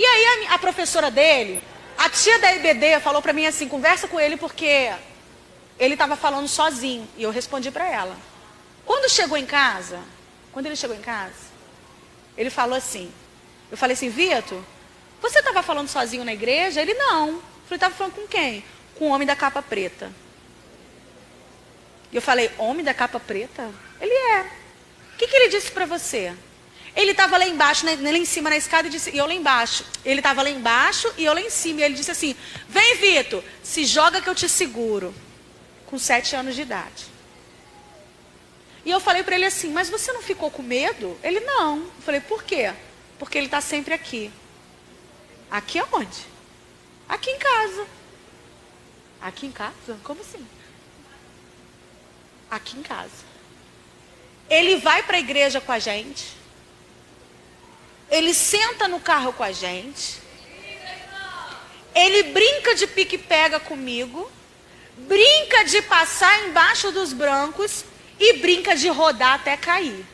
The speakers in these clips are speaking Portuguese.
E aí a professora dele, a tia da EBD, falou pra mim assim, conversa com ele porque ele estava falando sozinho. E eu respondi pra ela. Quando ele chegou em casa, ele falou assim, eu falei assim, Vitor, você estava falando sozinho na igreja? Ele, não. Eu falei, estava falando com quem? Com o homem da capa preta. E eu falei, homem da capa preta? Ele é. O que ele disse pra você? Ele estava lá embaixo, lá em cima na escada e eu lá embaixo. Ele estava lá embaixo e eu lá em cima. E ele disse assim, vem Vitor, se joga que eu te seguro. Com 7 anos de idade. E eu falei para ele assim, mas você não ficou com medo? Ele, não. Eu falei, por quê? Porque ele está sempre aqui. Aqui aonde? Aqui em casa. Aqui em casa? Como assim? Aqui em casa. Ele vai para a igreja com a gente. Ele senta no carro com a gente. Ele brinca de pique-pega comigo. Brinca de passar embaixo dos brancos. E brinca de rodar até cair.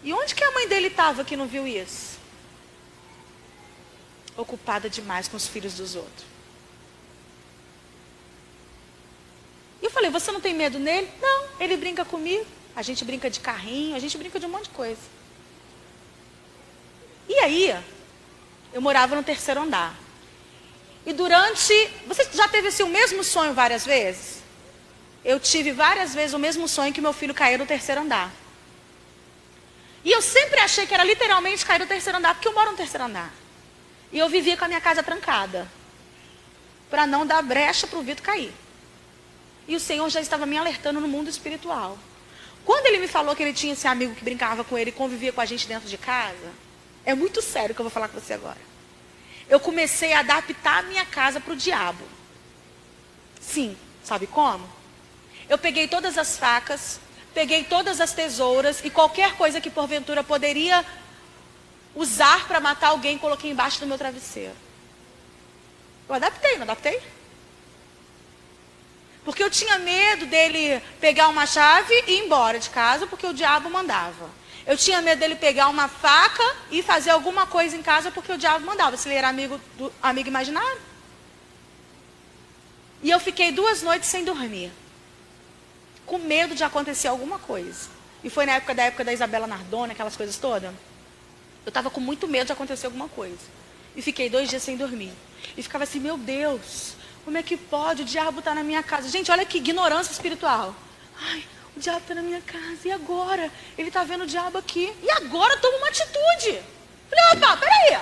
E onde que a mãe dele estava que não viu isso? Ocupada demais com os filhos dos outros. E eu falei, você não tem medo nele? Não, ele brinca comigo. A gente brinca de carrinho, a gente brinca de um monte de coisa. E aí, eu morava no 3º andar. E você já teve assim, o mesmo sonho várias vezes? Eu tive várias vezes o mesmo sonho que meu filho caiu no 3º andar. E eu sempre achei que era literalmente cair no 3º andar, porque eu moro no 3º andar. E eu vivia com a minha casa trancada. Para não dar brecha para o Vitor cair. E o Senhor já estava me alertando no mundo espiritual. Quando ele me falou que ele tinha esse amigo que brincava com ele e convivia com a gente dentro de casa, é muito sério o que eu vou falar com você agora. Eu comecei a adaptar a minha casa para o diabo. Sim, sabe como? Eu peguei todas as facas, peguei todas as tesouras e qualquer coisa que porventura poderia usar para matar alguém, coloquei embaixo do meu travesseiro. Eu adaptei, não adaptei? Porque eu tinha medo dele pegar uma chave e ir embora de casa, porque o diabo mandava. Eu tinha medo dele pegar uma faca e fazer alguma coisa em casa, porque o diabo mandava, se ele era amigo imaginário. E eu fiquei 2 noites sem dormir, com medo de acontecer alguma coisa. E foi na época da Isabela Nardone, aquelas coisas todas. Eu estava com muito medo de acontecer alguma coisa. E fiquei 2 dias sem dormir. E ficava assim, meu Deus, como é que pode? O diabo está na minha casa. Gente, olha que ignorância espiritual. Ai, o diabo está na minha casa. E agora? Ele está vendo o diabo aqui. E agora toma uma atitude. Falei, opa, peraí.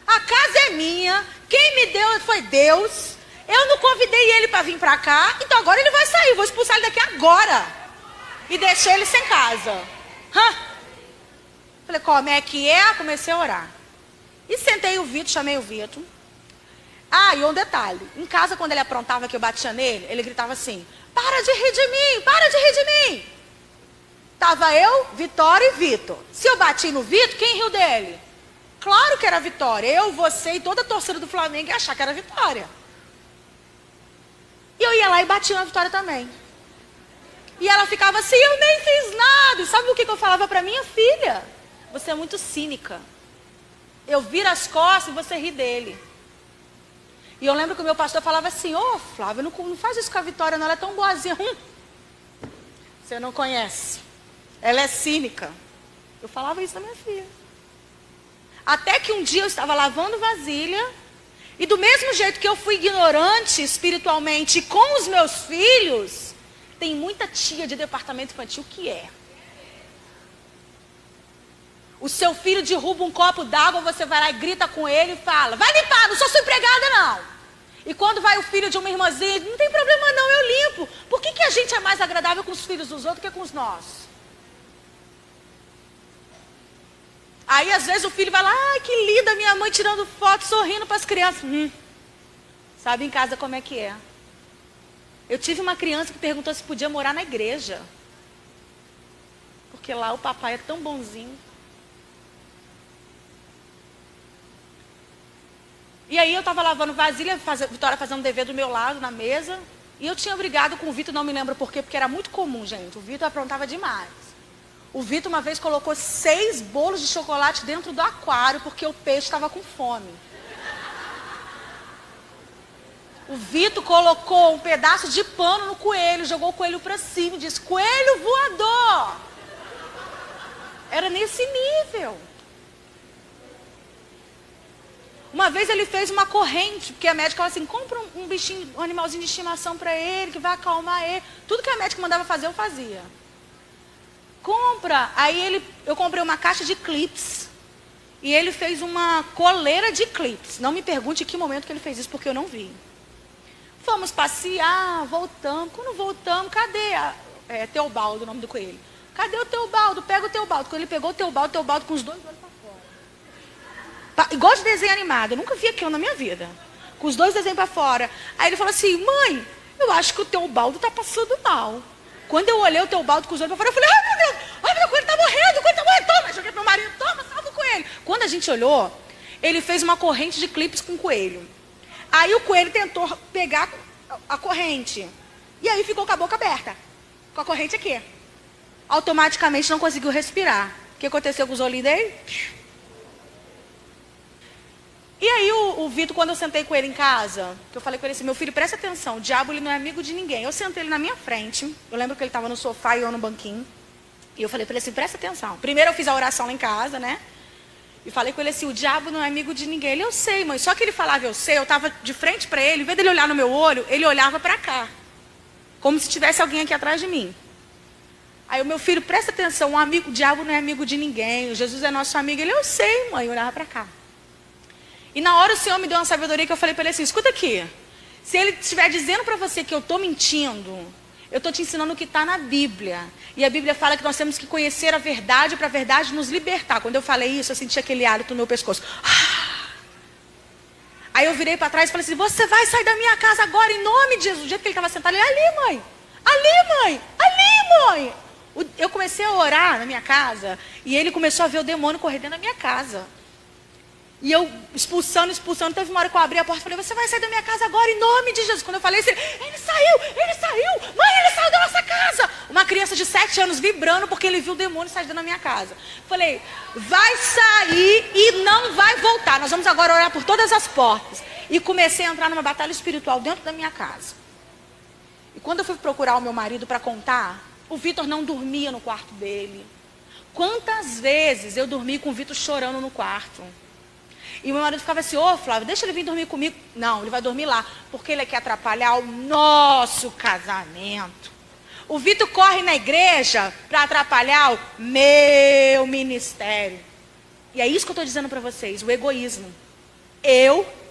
A casa é minha. Quem me deu foi Deus. Eu não convidei ele para vir para cá. Então agora ele vai sair. Vou expulsar ele daqui agora. E deixei ele sem casa. Falei, como é que é? Comecei a orar. E sentei o Vitor, chamei o Vitor. Ah, e um detalhe. Em casa, quando ele aprontava que eu batia nele, ele gritava assim, para de rir de mim, para de rir de mim. Tava eu, Vitória e Vitor. Se eu bati no Vitor, quem riu dele? Claro que era a Vitória. Eu, você e toda a torcida do Flamengo ia achar que era a Vitória. E eu ia lá e batia na Vitória também. E ela ficava assim, eu nem fiz nada. E sabe o que eu falava para minha filha? Você é muito cínica. Eu viro as costas e você ri dele. E eu lembro que o meu pastor falava assim, ô Flávia, não faz isso com a Vitória não, ela é tão boazinha. Você não conhece. Ela é cínica. Eu falava isso da minha filha. Até que um dia eu estava lavando vasilha, e do mesmo jeito que eu fui ignorante espiritualmente com os meus filhos, tem muita tia de departamento infantil que é. O seu filho derruba um copo d'água, você vai lá e grita com ele e fala, vai limpar, não sou sua empregada não. E quando vai o filho de uma irmãzinha, não tem problema não, eu limpo. Por que a gente é mais agradável com os filhos dos outros que com os nossos? Aí às vezes o filho vai lá, ai que linda minha mãe tirando foto, sorrindo para as crianças. Sabe em casa como é que é? Eu tive uma criança que perguntou se podia morar na igreja. Porque lá o papai é tão bonzinho. E aí eu estava lavando vasilha, Vitória fazendo dever do meu lado, na mesa. E eu tinha brigado com o Vitor, não me lembro por quê, porque era muito comum, gente. O Vitor aprontava demais. O Vitor uma vez colocou 6 bolos de chocolate dentro do aquário porque o peixe estava com fome. O Vitor colocou um pedaço de pano no coelho, jogou o coelho para cima e disse, coelho voador. Era nesse nível. Uma vez ele fez uma corrente, porque a médica falou assim, compra um bichinho, um animalzinho de estimação para ele, que vai acalmar ele. Tudo que a médica mandava fazer, eu fazia. Compra. Aí eu comprei uma caixa de clips. E ele fez uma coleira de clips. Não me pergunte em que momento que ele fez isso, porque eu não vi. Fomos passear, voltamos. Quando voltamos, cadê Teobaldo, o nome do coelho? Cadê o Teobaldo? Pega o Teobaldo. Quando ele pegou o Teobaldo com os 2 olhos para fora. Igual de desenho animado. Eu nunca vi aquilo na minha vida. Com os 2 desenhos para fora. Aí ele falou assim, mãe, eu acho que o Teobaldo está passando mal. Quando eu olhei o Teobaldo com os olhos para fora, eu falei, ai meu Deus, o coelho está morrendo, toma. Joguei pro meu marido, toma, salva o coelho. Quando a gente olhou, ele fez uma corrente de clipes com o coelho. Aí o coelho tentou pegar a corrente. E aí ficou com a boca aberta. Com a corrente aqui. Automaticamente não conseguiu respirar. O que aconteceu com os olhinhos dele? E aí o Vitor, quando eu sentei com ele em casa, que eu falei com ele assim, meu filho, presta atenção, o diabo ele não é amigo de ninguém. Eu sentei ele na minha frente, eu lembro que ele estava no sofá e eu no banquinho. E eu falei para ele assim, presta atenção. Primeiro eu fiz a oração lá em casa, né? E falei com ele assim, o diabo não é amigo de ninguém. Ele, eu sei, mãe. Só que ele falava, eu sei, eu estava de frente para ele, em vez dele olhar no meu olho, ele olhava para cá. Como se tivesse alguém aqui atrás de mim. Aí o meu filho, presta atenção, o diabo não é amigo de ninguém, o Jesus é nosso amigo. Ele, eu sei, mãe, eu olhava para cá. E na hora o Senhor me deu uma sabedoria que eu falei para ele assim, escuta aqui, se ele estiver dizendo para você que eu estou mentindo, eu estou te ensinando o que está na Bíblia. E a Bíblia fala que nós temos que conhecer a verdade para a verdade nos libertar. Quando eu falei isso, eu senti aquele hálito no meu pescoço. Aí eu virei para trás e falei assim, você vai sair da minha casa agora em nome de Jesus. Do jeito que ele estava sentado, ele, ali mãe, ali mãe. Eu comecei a orar na minha casa e ele começou a ver o demônio correr dentro da minha casa. E eu expulsando, teve uma hora que eu abri a porta e falei, você vai sair da minha casa agora em nome de Jesus. Quando eu falei assim, ele saiu, mãe, ele saiu da nossa casa. Uma criança de 7 anos vibrando porque ele viu o demônio sair da minha casa. Falei, vai sair e não vai voltar. Nós vamos agora orar por todas as portas. E comecei a entrar numa batalha espiritual dentro da minha casa. E quando eu fui procurar o meu marido para contar, o Vitor não dormia no quarto dele. Quantas vezes eu dormi com o Vitor chorando no quarto? E o meu marido ficava assim, ô Flávio, deixa ele vir dormir comigo. Não, ele vai dormir lá, porque ele quer atrapalhar o nosso casamento. O Vitor corre na igreja para atrapalhar o meu ministério. E é isso que eu estou dizendo para vocês, o egoísmo.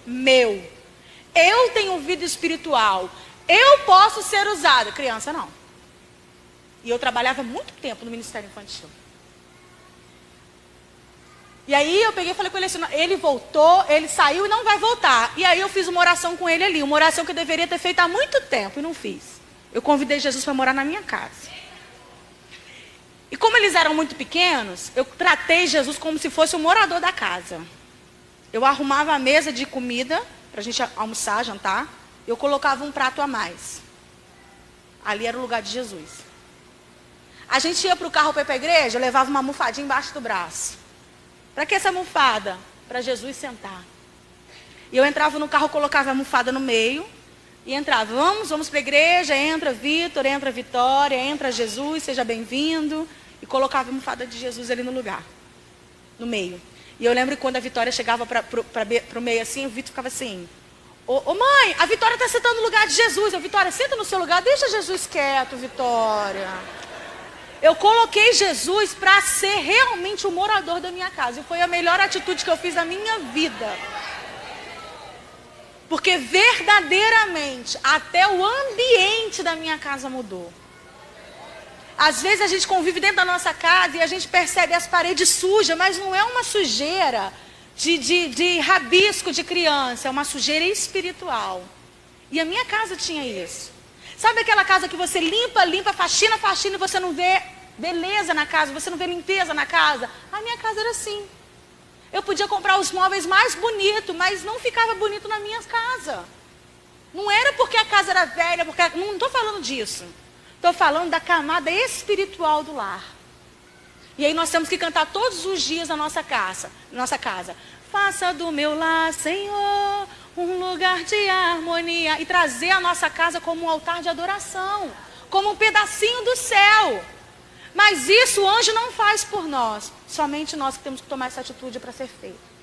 Meu. Eu tenho vida espiritual. Eu posso ser usada. Criança, não. E eu trabalhava muito tempo no Ministério Infantil. E aí eu peguei e falei com ele assim, ele voltou, ele saiu e não vai voltar. E aí eu fiz uma oração com ele ali, uma oração que eu deveria ter feito há muito tempo e não fiz. Eu convidei Jesus para morar na minha casa. E como eles eram muito pequenos, eu tratei Jesus como se fosse o morador da casa. Eu arrumava a mesa de comida, para a gente almoçar, jantar, eu colocava um prato a mais. Ali era o lugar de Jesus. A gente ia para o carro para ir para a igreja, eu levava uma almofadinha embaixo do braço. Para que essa almofada? Para Jesus sentar. E eu entrava no carro, colocava a almofada no meio. E entrava, vamos para a igreja, entra Vitor, entra Vitória, entra Jesus, seja bem-vindo. E colocava a almofada de Jesus ali no lugar. No meio. E eu lembro que quando a Vitória chegava para o meio assim, o Vitor ficava assim. Ô mãe, a Vitória está sentando no lugar de Jesus. A Vitória, senta no seu lugar, deixa Jesus quieto, Vitória. Eu coloquei Jesus para ser realmente o morador da minha casa. E foi a melhor atitude que eu fiz na minha vida. Porque verdadeiramente, até o ambiente da minha casa mudou. Às vezes a gente convive dentro da nossa casa e a gente percebe as paredes sujas, mas não é uma sujeira de rabisco de criança, é uma sujeira espiritual. E a minha casa tinha isso. Sabe aquela casa que você limpa, faxina e você não vê beleza na casa, você não vê limpeza na casa? A minha casa era assim. Eu podia comprar os móveis mais bonitos, mas não ficava bonito na minha casa. Não era porque a casa era velha, não estou falando disso. Estou falando da camada espiritual do lar. E aí nós temos que cantar todos os dias na nossa casa. Faça do meu lar, Senhor, um lugar de harmonia. E trazer a nossa casa como um altar de adoração, como um pedacinho do céu. Mas isso o anjo não faz por nós. Somente nós que temos que tomar essa atitude para ser feito.